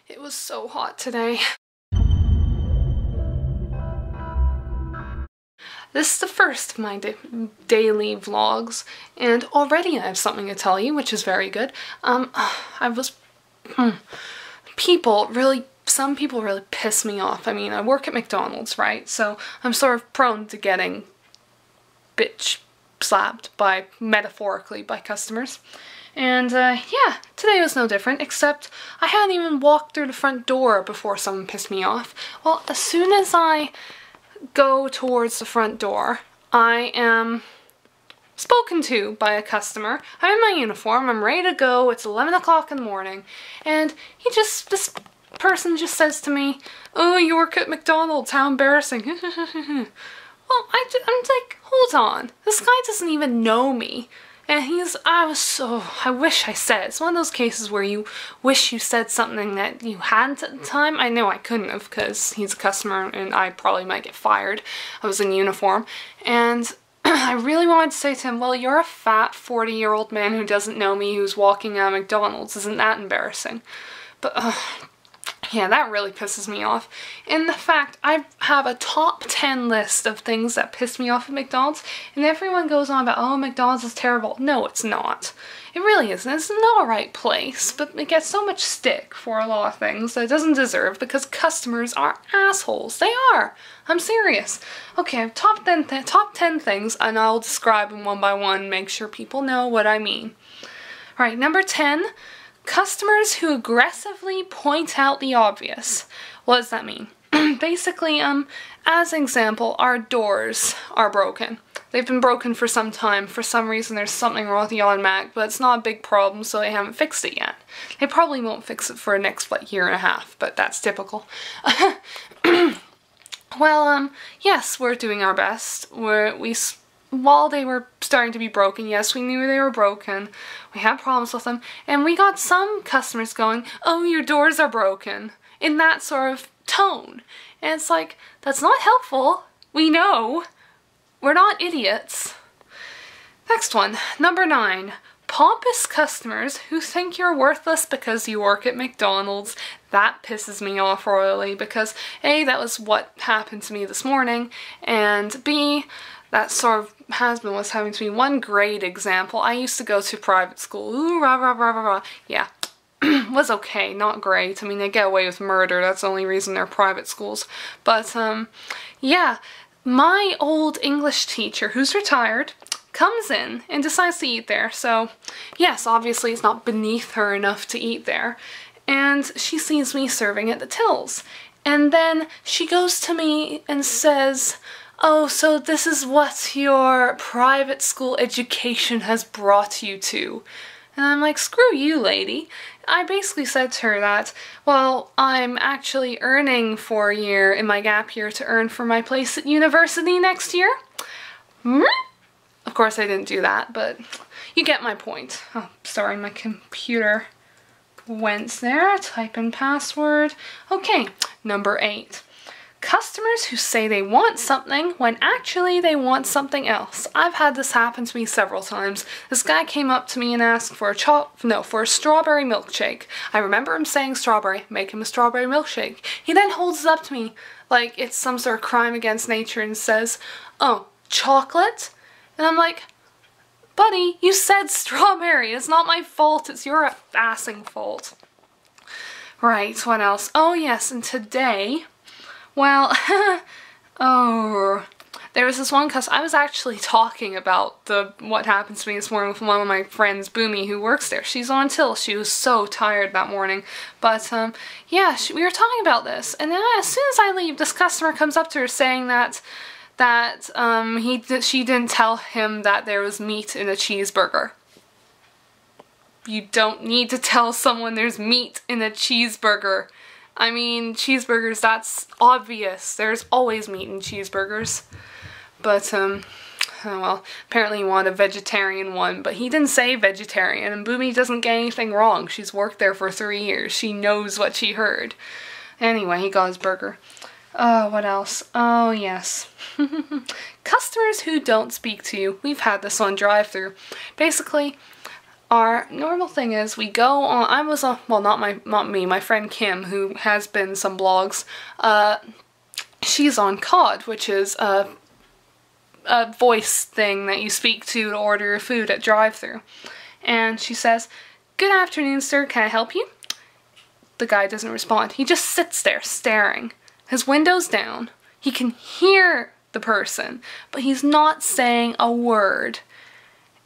It was so hot today. This is the first of my daily vlogs, and already I have something to tell you, which is very good. Some people really piss me off. I mean, I work at McDonald's, right? So I'm sort of prone to getting bitch slapped metaphorically by customers. And yeah, today was no different, except I hadn't even walked through the front door before someone pissed me off. Well, as soon as I go towards the front door, I am spoken to by a customer. I'm in my uniform, I'm ready to go, it's 11 o'clock in the morning, and this person just says to me, "Oh, you work at McDonald's, how embarrassing." Well, I'm like, hold on, this guy doesn't even know me. And I wish I said. It's one of those cases where you wish you said something that you hadn't at the time. I know I couldn't have because he's a customer and I probably might get fired. I was in uniform. And I really wanted to say to him, well, you're a fat 40-year-old man who doesn't know me who's walking out of McDonald's. Isn't that embarrassing? But yeah, that really pisses me off. In the fact, I have a top 10 list of things that piss me off at McDonald's, and everyone goes on about, oh, McDonald's is terrible. No, it's not. It really isn't. It's an alright place, but it gets so much stick for a lot of things that it doesn't deserve because customers are assholes. They are. I'm serious. Okay, top 10 things, and I'll describe them one by one and make sure people know what I mean. Alright, number 10. Customers who aggressively point out the obvious. What does that mean? Basically, as an example, our doors are broken. They've been broken for some time. For some reason there's something wrong with the automatic, but it's not a big problem, so they haven't fixed it yet. They probably won't fix it for the next, year and a half, but that's typical. Well, yes, we're doing our best. While they were starting to be broken, yes, we knew they were broken. We had problems with them, and we got some customers going, "Oh, your doors are broken," in that sort of tone. And it's like, that's not helpful. We know. We're not idiots. Next one, number 9. Pompous customers who think you're worthless because you work at McDonald's. That pisses me off royally because A, that was what happened to me this morning, and B, that sort of was having to be one great example. I used to go to private school. Ooh, rah, rah, rah, rah, rah. Yeah, was okay, not great. I mean, they get away with murder. That's the only reason they're private schools. But, yeah, my old English teacher, who's retired, comes in and decides to eat there. So, yes, obviously it's not beneath her enough to eat there. And she sees me serving at the tills. And then she goes to me and says, "Oh, so this is what your private school education has brought you to." And I'm like, screw you, lady. I basically said to her that, well, I'm actually earning for a year in my gap year to earn for my place at university next year. Of course I didn't do that, but you get my point. Oh, sorry, my computer went there. Type in password. Okay, number 8. Customers who say they want something when actually they want something else. I've had this happen to me several times. This guy came up to me and asked for a strawberry milkshake. I remember him saying strawberry, make him a strawberry milkshake. He then holds it up to me like it's some sort of crime against nature and says, "Oh, chocolate?" And I'm like, buddy, you said strawberry. It's not my fault. It's your assing fault. Right, what else? Oh yes, and today, well, oh, there was this one customer. I was actually talking about what happened to me this morning with one of my friends, Boomy, who works there. She's on till. She was so tired that morning. But, yeah, we were talking about this. And then as soon as I leave, this customer comes up to her saying that she didn't tell him that there was meat in a cheeseburger. You don't need to tell someone there's meat in a cheeseburger. I mean, cheeseburgers, that's obvious. There's always meat in cheeseburgers. But, oh well, apparently he wanted a vegetarian one, but he didn't say vegetarian, and Boomy doesn't get anything wrong. She's worked there for 3 years. She knows what she heard. Anyway, he got his burger. Oh, what else? Oh, yes. Customers who don't speak to you. We've had this on drive-thru. Basically, our normal thing is we go on, I was on, well, not me, my friend Kim, who has been some blogs, she's on COD, which is a voice thing that you speak to order your food at drive-thru. And she says, "Good afternoon, sir, can I help you?" The guy doesn't respond. He just sits there staring. His window's down. He can hear the person, but he's not saying a word.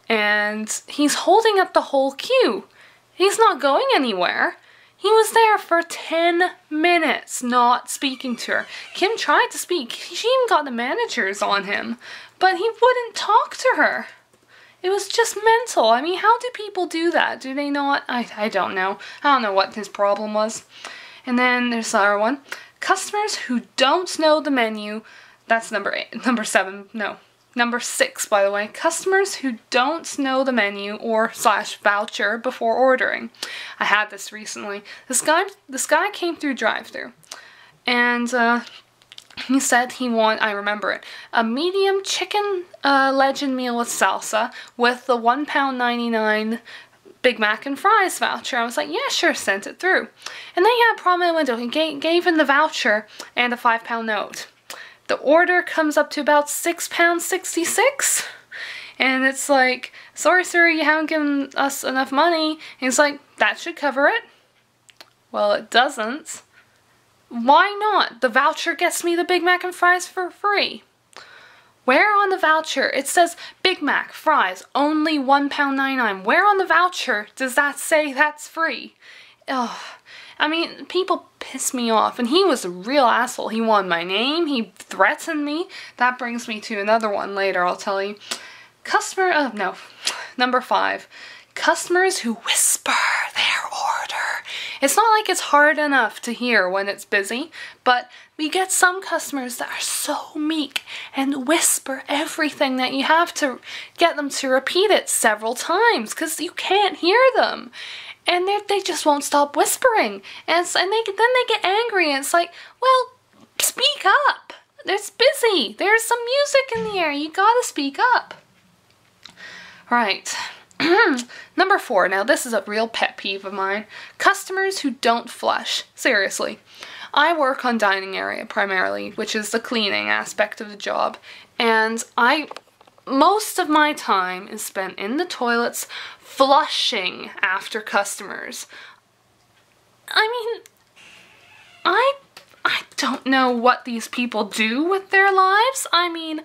And he's holding up the whole queue. He's not going anywhere. He was there for 10 minutes not speaking to her. Kim tried to speak. She even got the managers on him, but he wouldn't talk to her. It was just mental. I mean, how do people do that? Do they not? I don't know. I don't know what his problem was. And then there's the other one. Customers who don't know the menu. That's number 6, by the way. Customers who don't know the menu or / voucher before ordering. I had this recently. This guy came through drive-thru, and he said he I remember it, a medium chicken legend meal with salsa with the £1.99 Big Mac and fries voucher. I was like, yeah, sure, sent it through. And then he had a problem in the window. He gave him the voucher and a £5 note. The order comes up to about £6.66. And it's like, "Sorry, sir, you haven't given us enough money." And he's like, "That should cover it." Well, it doesn't. Why not? The voucher gets me the Big Mac and fries for free. Where on the voucher? It says Big Mac, fries, only £1.99. Where on the voucher does that say that's free? Ugh. I mean, people piss me off, and he was a real asshole. He wanted my name, he threatened me. That brings me to another one later, I'll tell you. Number 5. Customers who whisper their order. It's not like it's hard enough to hear when it's busy, but we get some customers that are so meek and whisper everything that you have to get them to repeat it several times because you can't hear them. And they just won't stop whispering. And then they get angry, and it's like, well, speak up. It's busy. There's some music in the air. You gotta speak up. Right. Number 4. Now, this is a real pet peeve of mine. Customers who don't flush. Seriously. I work on dining area primarily, which is the cleaning aspect of the job. And most of my time is spent in the toilets flushing after customers. I mean, I don't know what these people do with their lives. I mean,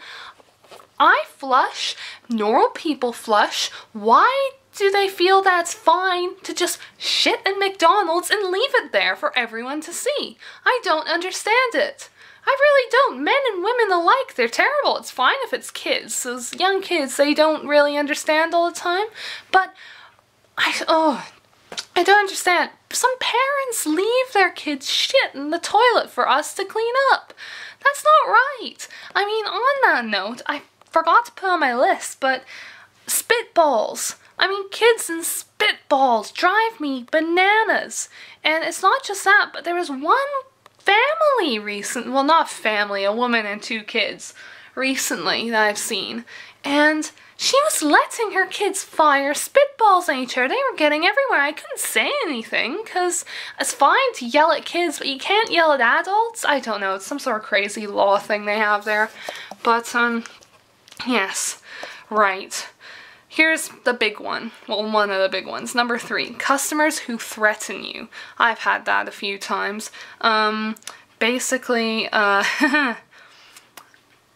I flush, normal people flush. Why do they feel that's fine to just shit in McDonald's and leave it there for everyone to see? I don't understand it. I really don't. Men and women alike, they're terrible. It's fine if it's kids. Those young kids, they don't really understand all the time. But I don't understand. Some parents leave their kids shit in the toilet for us to clean up. That's not right. I mean, on that note, I forgot to put on my list, but spitballs. I mean, kids and spitballs drive me bananas. And it's not just that, but there was one family well, not family, a woman and 2 kids recently that I've seen, and she was letting her kids fire spitballs at each other. They were getting everywhere. I couldn't say anything because it's fine to yell at kids, but you can't yell at adults. I don't know, it's some sort of crazy law thing they have there. But yes, right. Here's the big one. Well, one of the big ones. Number 3, customers who threaten you. I've had that a few times. Basically,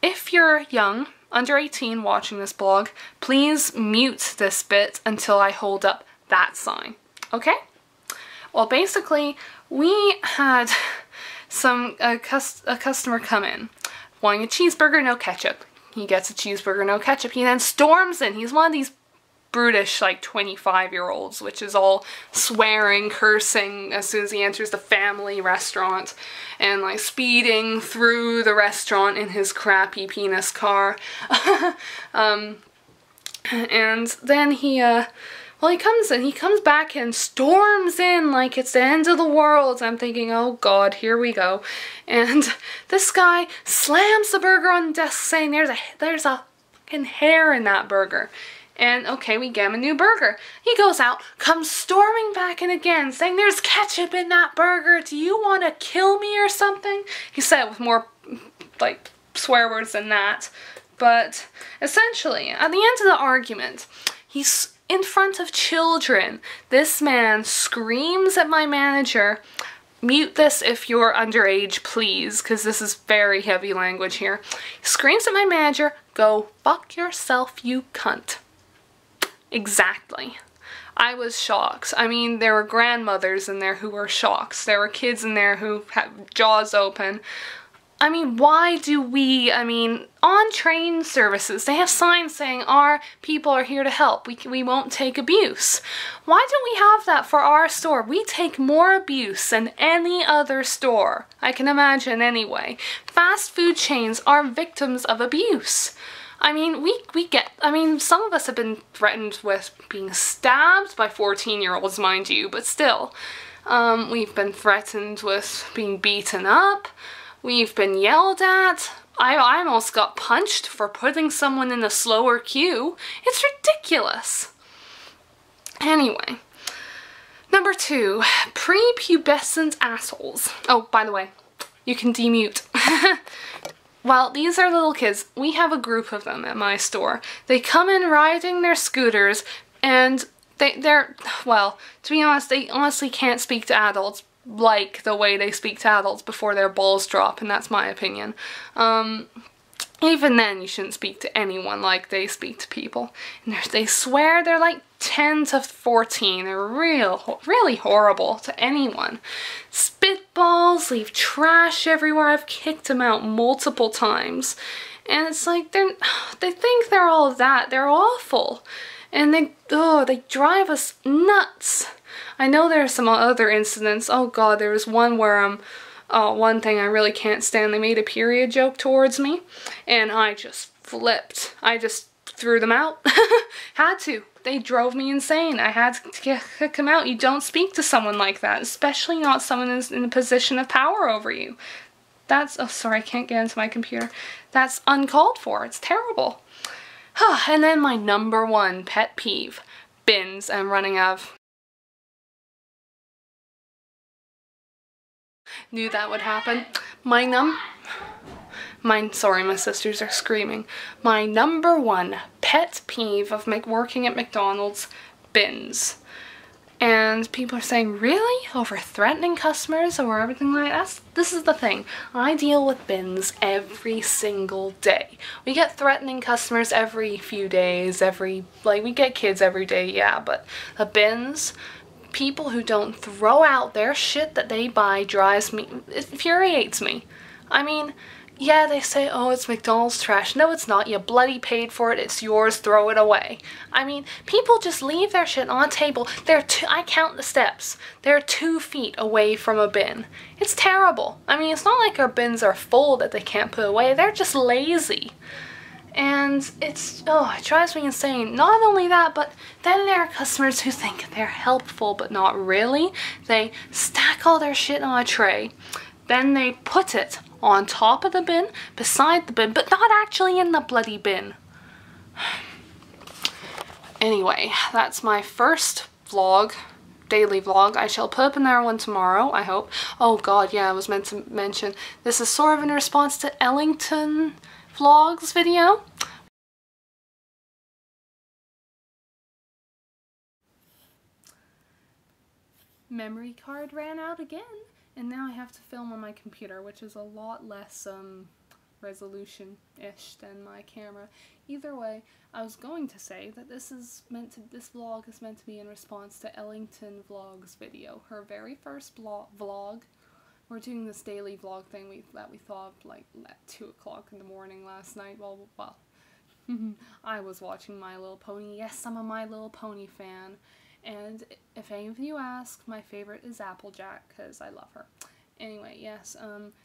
if you're young, under 18 watching this blog, please mute this bit until I hold up that sign. Okay? Well, basically, we had a customer come in wanting a cheeseburger, no ketchup. He gets a cheeseburger, no ketchup. He then storms in. He's one of these brutish, like, 25-year-olds, which is all swearing, cursing as soon as he enters the family restaurant, and, like, speeding through the restaurant in his crappy penis car. And then he comes back and storms in like it's the end of the world. I'm thinking, oh god, here we go. And this guy slams the burger on the desk saying there's a fucking hair in that burger. And okay, we get him a new burger. He goes out, comes storming back in again, saying, "There's ketchup in that burger. Do you want to kill me or something?" He said it with more, like, swear words than that. But essentially, at the end of the argument, he's in front of children. This man screams at my manager. Mute this if you're underage, please, because this is very heavy language here. He screams at my manager, "Go fuck yourself, you cunt." Exactly. I was shocked. I mean, there were grandmothers in there who were shocked. There were kids in there who had jaws open. I mean, why do we, on train services, they have signs saying our people are here to help. We won't take abuse. Why don't we have that for our store? We take more abuse than any other store. I can imagine anyway. Fast food chains are victims of abuse. I mean, some of us have been threatened with being stabbed by 14-year-olds, mind you, but still. We've been threatened with being beaten up. We've been yelled at. I almost got punched for putting someone in a slower queue. It's ridiculous. Anyway, number 2, prepubescent assholes. Oh, by the way, you can demute. Well, these are little kids. We have a group of them at my store. They come in riding their scooters, and they're, well, to be honest, they honestly can't speak to adults like the way they speak to adults before their balls drop, and that's my opinion. Even then, you shouldn't speak to anyone like they speak to people. And they swear they're like 10 to 14. They're really horrible to anyone. Spitballs, leave trash everywhere. I've kicked them out multiple times. And it's like, they think they're all that. They're awful. And they drive us nuts. I know there are some other incidents. Oh god, there was one where, one thing I really can't stand, they made a period joke towards me, and I just flipped. I just threw them out. Had to. They drove me insane. I had to kick them out. You don't speak to someone like that, especially not someone who's in a position of power over you. That's, oh sorry, I can't get into my computer. That's uncalled for. It's terrible. And then my number 1 pet peeve, bins. I'm running out of... Knew that would happen. Sorry, my sisters are screaming. My number 1 pet peeve of working at McDonald's, bins. And people are saying, really? Over threatening customers or everything like that? This is the thing. I deal with bins every single day. We get threatening customers every few days, we get kids every day, yeah, but the bins, people who don't throw out their shit that they buy it infuriates me. I mean, yeah, they say, oh, it's McDonald's trash. No, it's not. You bloody paid for it. It's yours. Throw it away. I mean, people just leave their shit on a table. I count the steps. They're 2 feet away from a bin. It's terrible. I mean, it's not like our bins are full that they can't put away. They're just lazy. And it drives me insane. Not only that, but then there are customers who think they're helpful, but not really. They stack all their shit on a tray. Then they put it on top of the bin, beside the bin, but not actually in the bloody bin. Anyway, that's my first vlog, daily vlog. I shall put up another one tomorrow, I hope. Oh god, yeah, I was meant to mention, this is sort of in response to Ellington Vlogs video. Memory card ran out again. And now I have to film on my computer, which is a lot less resolution-ish than my camera. Either way, I was going to say that this vlog is meant to be in response to Ellington Vlogs video, her very first vlog. We're doing this daily vlog thing that we thought of like at 2 o'clock in the morning last night. Well, I was watching My Little Pony. Yes, I'm a My Little Pony fan. And if any of you ask, my favorite is Applejack, because I love her. Anyway, yes,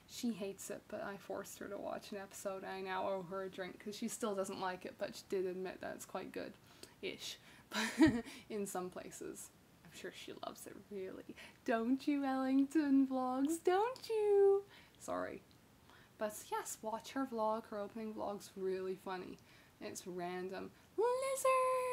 she hates it, but I forced her to watch an episode, and I now owe her a drink, because she still doesn't like it, but she did admit that it's quite good-ish. But in some places. I'm sure she loves it, really. Don't you, Ellington Vlogs? Don't you? Sorry. But yes, watch her vlog. Her opening vlog's really funny. It's random. Lizard!